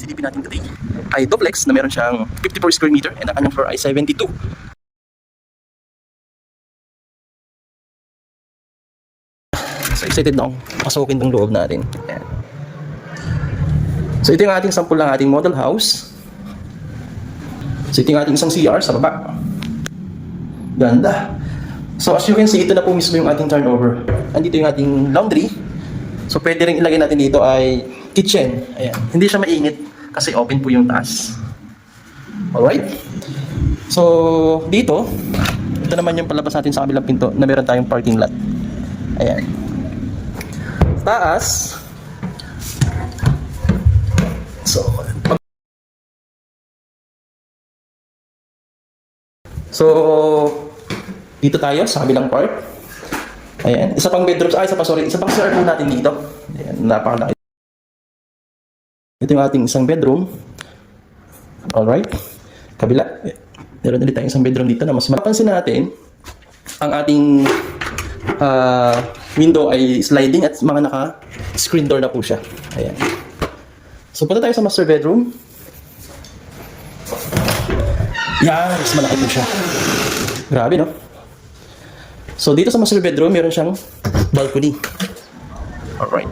silipin natin today ay duplex na meron siyang 54 square meter and ang kanyang floor ay 72. So excited na akong pasukin tong loob natin. Ayan. So ito yung ating sample ng ating model house. So ito yung ating isang CR sa baba. Ganda. So as you can see, ito na po mismo yung ating turnover. Andito yung ating laundry. So pwede rin ilagay natin dito ay kitchen. Ayan. Hindi siya mainit kasi open po yung taas. Alright. So dito, ito naman yung palabas natin sa kabilang pinto na meron tayong parking lot. Ayan. Taas. So dito tayo sa kabilang part. Ayan, isa pang bedroom, isa pang CR po natin dito. Ayan, napakalaki. Ito yung ating isang bedroom. Alright. Kabila. Meron ulit tayong isang bedroom dito na mas mapapansin natin ang ating window ay sliding at mga naka-screen door na po siya. Ayan. So punta tayo sa master bedroom. Yan, mas malaki po siya. Grabe, no? So dito sa master bedroom, meron siyang balcony. Alright.